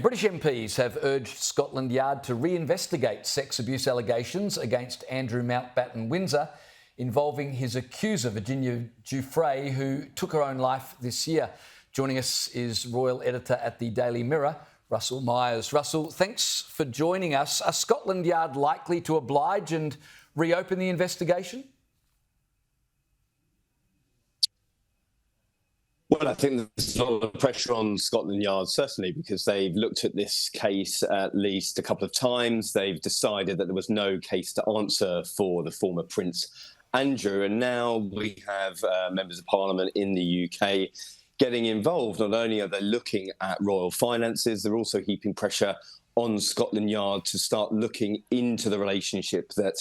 British MPs have urged Scotland Yard to reinvestigate sex abuse allegations against Andrew Mountbatten-Windsor involving his accuser, Virginia Giuffre, who took her own life this year. Joining us is Royal Editor at the Daily Mirror, Russell Myers. Russell, thanks for joining us. Are Scotland Yard likely to oblige and reopen the investigation? Well, I think there's a lot of pressure on Scotland Yard, certainly, because they've looked at this case at least a couple of times. They've decided that there was no case to answer for the former Prince Andrew. And now we have members of Parliament in the UK getting involved. Not only are they looking at royal finances, they're also heaping pressure on Scotland Yard to start looking into the relationship that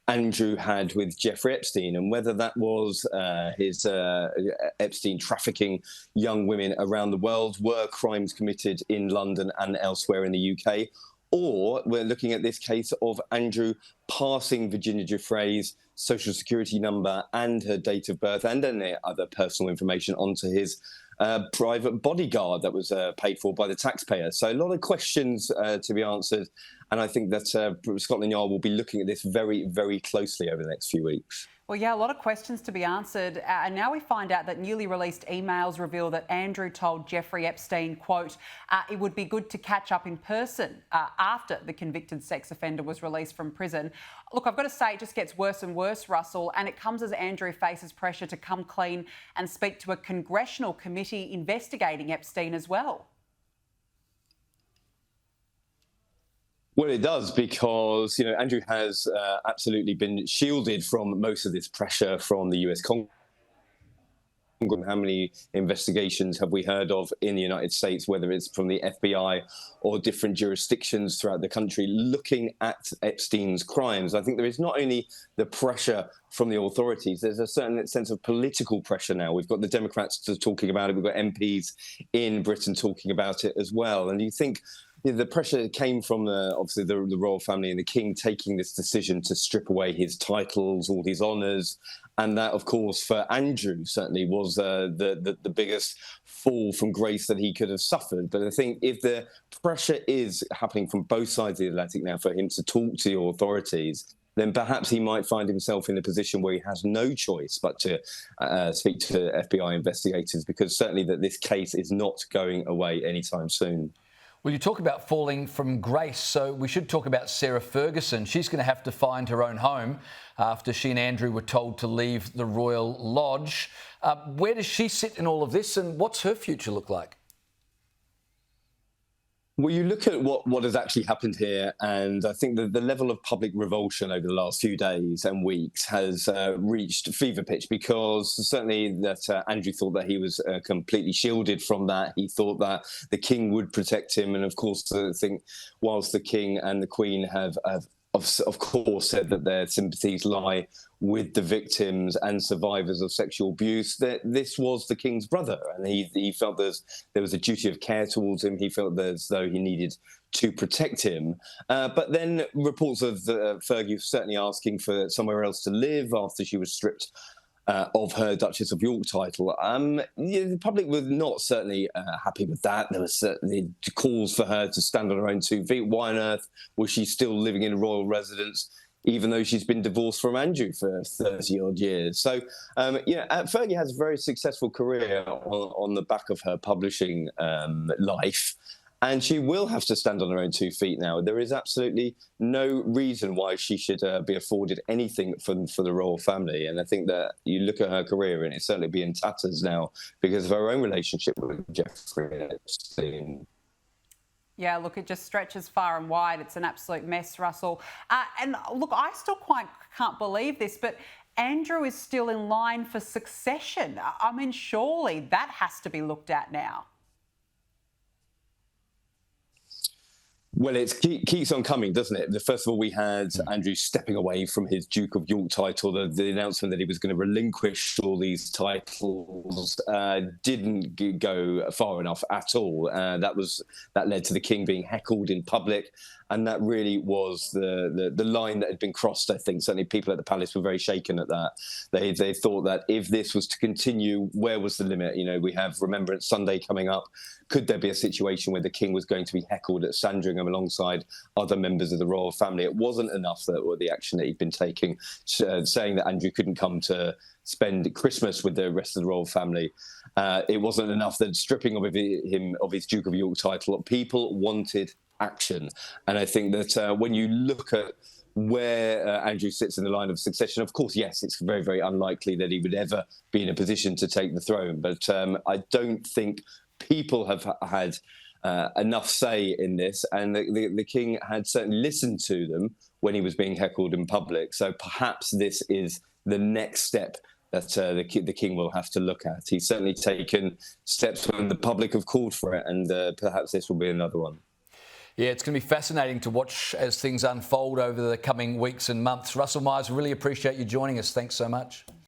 Andrew had with Jeffrey Epstein, and whether that was his Epstein trafficking young women around the world, were crimes committed in London and elsewhere in the UK, or we're looking at this case of Andrew passing Virginia Giuffre's social security number and her date of birth and any other personal information onto his private bodyguard that was paid for by the taxpayer. So a lot of questions to be answered. And I think that Scotland Yard will be looking at this very, very closely over the next few weeks. Well, yeah, a lot of questions to be answered. And now we find out that newly released emails reveal that Andrew told Jeffrey Epstein, quote, it would be good to catch up in person after the convicted sex offender was released from prison. Look, I've got to say, it just gets worse and worse, Russell, and it comes as Andrew faces pressure to come clean and speak to a congressional committee investigating Epstein as well. Well, it does, because, Andrew has absolutely been shielded from most of this pressure from the US Congress. How many investigations have we heard of in the United States, whether it's from the FBI or different jurisdictions throughout the country, looking at Epstein's crimes? I think there is not only the pressure from the authorities, there's a certain sense of political pressure now. We've got the Democrats talking about it. We've got MPs in Britain talking about it as well. And you think the pressure came from, obviously, the royal family and the king taking this decision to strip away his titles, all his honours. And that, of course, for Andrew, certainly was the biggest fall from grace that he could have suffered. But I think if the pressure is happening from both sides of the Atlantic now for him to talk to the authorities, then perhaps he might find himself in a position where he has no choice but to speak to FBI investigators, because certainly that this case is not going away anytime soon. Well, you talk about falling from grace, so we should talk about Sarah Ferguson. She's going to have to find her own home after she and Andrew were told to leave the Royal Lodge. Where does she sit in all of this, and what's her future look like? Well, you look at what has actually happened here, and I think that the level of public revulsion over the last few days and weeks has reached fever pitch, because certainly that Andrew thought that he was completely shielded from that. He thought that the king would protect him. And of course, I think whilst the king and the queen have of course said that their sympathies lie with the victims and survivors of sexual abuse, that this was the king's brother, and he felt there was a duty of care towards him. He felt as though he needed to protect him. But then reports of Fergie certainly asking for somewhere else to live after she was stripped of her Duchess of York title. The public were not certainly happy with that. There was certainly calls for her to stand on her own 2 feet. Why on earth was she still living in a royal residence, even though she's been divorced from Andrew for 30-odd years? So, Fergie has a very successful career on the back of her publishing life. And she will have to stand on her own 2 feet now. There is absolutely no reason why she should be afforded anything for the royal family. And I think that you look at her career and it's certainly be in tatters now because of her own relationship with Jeffrey Epstein. Yeah, look, it just stretches far and wide. It's an absolute mess, Russell. And look, I still quite can't believe this, but Andrew is still in line for succession. I mean, surely that has to be looked at now. Well, it keeps on coming, doesn't it? First of all, we had Andrew stepping away from his Duke of York title. The announcement that he was going to relinquish all these titles didn't go far enough at all. That led to the king being heckled in public. And that really was the line that had been crossed, I think. Certainly people at the palace were very shaken at that. They thought that if this was to continue, where was the limit? You know, we have Remembrance Sunday coming up. Could there be a situation where the king was going to be heckled at Sandringham alongside other members of the royal family? It wasn't enough that the action that he'd been taking, saying that Andrew couldn't come to spend Christmas with the rest of the royal family. It wasn't enough that stripping him of his Duke of York title. People wanted action. And I think that when you look at where Andrew sits in the line of succession, of course, yes, it's very, very unlikely that he would ever be in a position to take the throne. But I don't think people have had enough say in this, and the king had certainly listened to them when he was being heckled in public. So perhaps this is the next step that the king will have to look at. He's certainly taken steps when the public have called for it, and perhaps this will be another one. Yeah, it's going to be fascinating to watch as things unfold over the coming weeks and months. Russell Myers, really appreciate you joining us. Thanks so much.